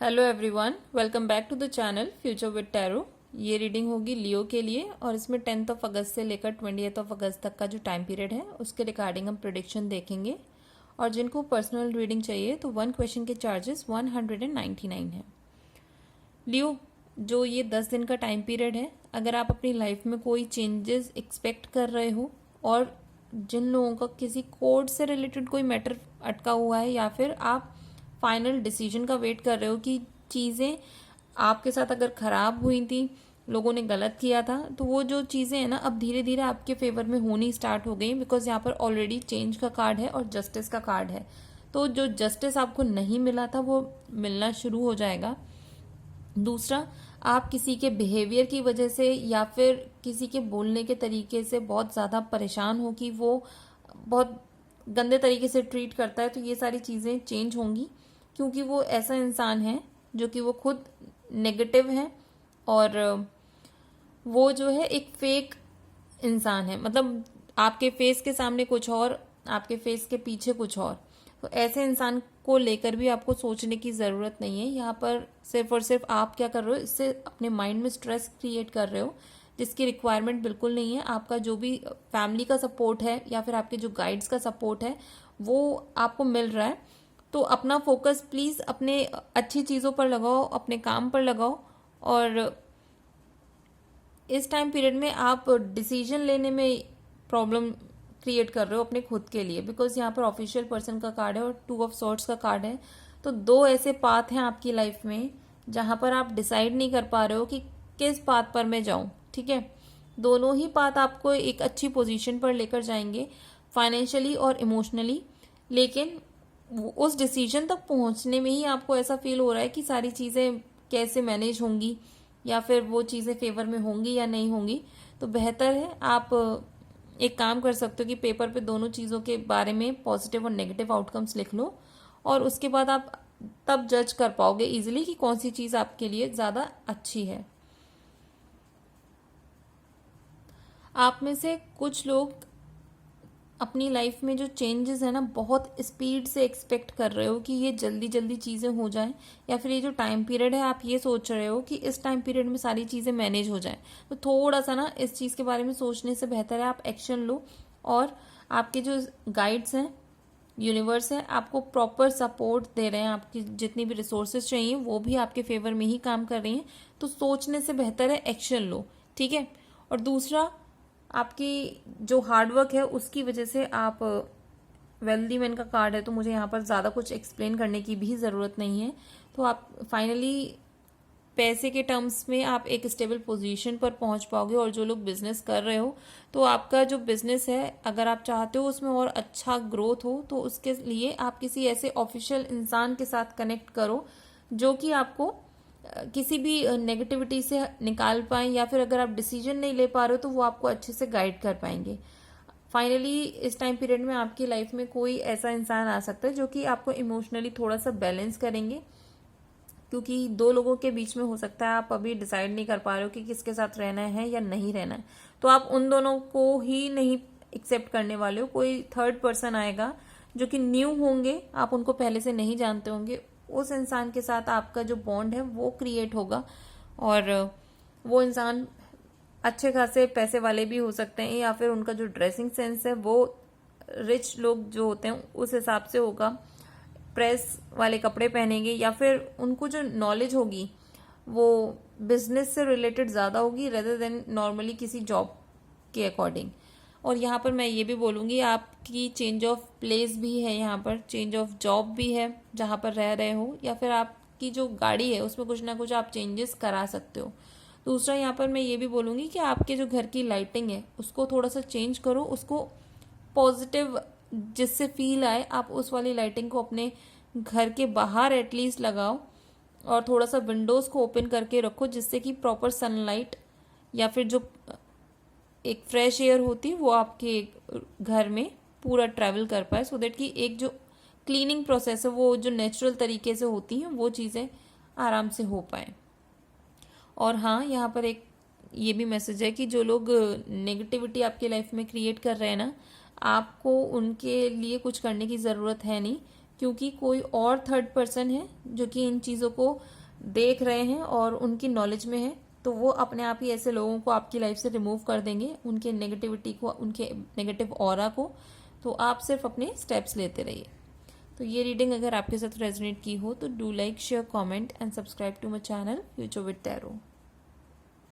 Hello everyone, welcome back to the channel Future with Tarot. ये reading होगी Leo के लिए और इसमें 10th अगस्त से लेकर 20th अगस्त तक का जो टाइम पीरियड है उसके रिगार्डिंग हम प्रिडिक्शन देखेंगे। और जिनको पर्सनल रीडिंग चाहिए तो 1 क्वेश्चन के चार्जेस 199 है। लियो, जो ये 10 दिन का टाइम पीरियड है, अगर आप अपनी लाइफ में कोई चेंजेस एक्सपेक्ट कर रहे हो और जिन लोगों का किसी कोर्ट से रिलेटेड कोई मैटर अटका हुआ है या फिर आप फाइनल डिसीजन का वेट कर रहे हो कि चीज़ें आपके साथ अगर ख़राब हुई थी, लोगों ने गलत किया था, तो वो जो चीज़ें हैं ना अब धीरे धीरे आपके फेवर में होनी स्टार्ट हो गई, बिकॉज यहाँ पर ऑलरेडी चेंज का कार्ड है और जस्टिस का कार्ड है। तो जो जस्टिस आपको नहीं मिला था वो मिलना शुरू हो जाएगा। दूसरा, आप किसी के बिहेवियर की वजह से या फिर किसी के बोलने के तरीके से बहुत ज़्यादा परेशान हो कि वो बहुत गंदे तरीके से ट्रीट करता है, तो ये सारी चीज़ें चेंज होंगी, क्योंकि वो ऐसा इंसान है जो कि वो खुद नेगेटिव है और वो जो है एक फेक इंसान है। मतलब आपके फेस के सामने कुछ और, आपके फेस के पीछे कुछ और। तो ऐसे इंसान को लेकर भी आपको सोचने की ज़रूरत नहीं है। यहाँ पर सिर्फ और सिर्फ आप क्या कर रहे हो, इससे अपने माइंड में स्ट्रेस क्रिएट कर रहे हो जिसकी रिक्वायरमेंट बिल्कुल नहीं है। आपका जो भी फैमिली का सपोर्ट है या फिर आपके जो गाइड्स का सपोर्ट है वो आपको मिल रहा है। तो अपना फोकस प्लीज़ अपने अच्छी चीज़ों पर लगाओ, अपने काम पर लगाओ। और इस टाइम पीरियड में आप डिसीजन लेने में प्रॉब्लम क्रिएट कर रहे हो अपने खुद के लिए, बिकॉज यहाँ पर ऑफिशियल पर्सन का कार्ड है और 2 ऑफ सॉर्ड्स का कार्ड है। तो दो ऐसे पाथ हैं आपकी लाइफ में जहाँ पर आप डिसाइड नहीं कर पा रहे हो कि किस पाथ पर मैं जाऊँ। ठीक है, दोनों ही पाथ आपको एक अच्छी पोजीशन पर लेकर जाएंगे फाइनेंशियली और इमोशनली, लेकिन उस डिसीजन तक पहुंचने में ही आपको ऐसा फील हो रहा है कि सारी चीज़ें कैसे मैनेज होंगी या फिर वो चीज़ें फेवर में होंगी या नहीं होंगी। तो बेहतर है आप एक काम कर सकते हो कि पेपर पे दोनों चीज़ों के बारे में पॉजिटिव और नेगेटिव आउटकम्स लिख लो और उसके बाद आप तब जज कर पाओगे इजीली कि कौन सी चीज़ आपके लिए ज़्यादा अच्छी है। आप में से कुछ लोग अपनी लाइफ में जो चेंजेस है ना बहुत स्पीड से एक्सपेक्ट कर रहे हो कि ये जल्दी जल्दी चीज़ें हो जाएं, या फिर ये जो टाइम पीरियड है आप ये सोच रहे हो कि इस टाइम पीरियड में सारी चीज़ें मैनेज हो जाएं। तो थोड़ा सा ना इस चीज़ के बारे में सोचने से बेहतर है आप एक्शन लो और आपके जो गाइड्स हैं, यूनिवर्स है, आपको प्रॉपर सपोर्ट दे रहे हैं। आपकी जितनी भी रिसोर्सेज चाहिए वो भी आपके फेवर में ही काम कर रही हैं। तो सोचने से बेहतर है एक्शन लो। ठीक है, और दूसरा, आपकी जो हार्डवर्क है उसकी वजह से आप वेल्दी मैन का कार्ड है, तो मुझे यहाँ पर ज़्यादा कुछ एक्सप्लेन करने की भी ज़रूरत नहीं है। तो आप फाइनली पैसे के टर्म्स में आप एक स्टेबल पोजीशन पर पहुंच पाओगे। और जो लोग बिजनेस कर रहे हो तो आपका जो बिजनेस है अगर आप चाहते हो उसमें और अच्छा ग्रोथ हो तो उसके लिए आप किसी ऐसे ऑफिशियल इंसान के साथ कनेक्ट करो जो कि आपको किसी भी नेगेटिविटी से निकाल पाए, या फिर अगर आप डिसीजन नहीं ले पा रहे हो तो वो आपको अच्छे से गाइड कर पाएंगे। फाइनली इस टाइम पीरियड में आपकी लाइफ में कोई ऐसा इंसान आ सकता है जो कि आपको इमोशनली थोड़ा सा बैलेंस करेंगे, क्योंकि दो लोगों के बीच में हो सकता है आप अभी डिसाइड नहीं कर पा रहे हो कि किसके साथ रहना है या नहीं रहना है। तो आप उन दोनों को ही नहीं एक्सेप्ट करने वाले हो, कोई थर्ड पर्सन आएगा जो कि न्यू होंगे, आप उनको पहले से नहीं जानते होंगे। उस इंसान के साथ आपका जो बॉन्ड है वो क्रिएट होगा और वो इंसान अच्छे खासे पैसे वाले भी हो सकते हैं, या फिर उनका जो ड्रेसिंग सेंस है वो रिच लोग जो होते हैं उस हिसाब से होगा, प्रेस वाले कपड़े पहनेंगे, या फिर उनको जो नॉलेज होगी वो बिजनेस से रिलेटेड ज़्यादा होगी रेदर देन नॉर्मली किसी जॉब के अकॉर्डिंग। और यहाँ पर मैं ये भी बोलूँगी आपकी चेंज ऑफ प्लेस भी है, यहाँ पर चेंज ऑफ जॉब भी है जहाँ पर रह रहे हो, या फिर आपकी जो गाड़ी है उसमें कुछ ना कुछ आप चेंजेस करा सकते हो। दूसरा, यहाँ पर मैं ये भी बोलूँगी कि आपके जो घर की लाइटिंग है उसको थोड़ा सा चेंज करो, उसको पॉजिटिव जिससे फील आए आप उस वाली लाइटिंग को अपने घर के बाहर एटलीस्ट लगाओ और थोड़ा सा विंडोज़ को ओपन करके रखो जिससे कि प्रॉपर सनलाइट या फिर जो एक फ्रेश एयर होती है वो आपके घर में पूरा ट्रैवल कर पाए, सो दैट कि एक जो क्लीनिंग प्रोसेस है वो जो नेचुरल तरीके से होती हैं वो चीज़ें आराम से हो पाए। और हाँ, यहाँ पर एक ये भी मैसेज है कि जो लोग नेगेटिविटी आपकी लाइफ में क्रिएट कर रहे हैं ना, आपको उनके लिए कुछ करने की ज़रूरत है नहीं, क्योंकि कोई और थर्ड पर्सन है जो कि इन चीज़ों को देख रहे हैं और उनकी नॉलेज में है, तो वो अपने आप ही ऐसे लोगों को आपकी लाइफ से रिमूव कर देंगे, उनके नेगेटिविटी को, उनके नेगेटिव ऑरा को। तो आप सिर्फ अपने स्टेप्स लेते रहिए। तो ये रीडिंग अगर आपके साथ रेजोनेट की हो तो do like, share, comment and subscribe to my channel Future with tarot.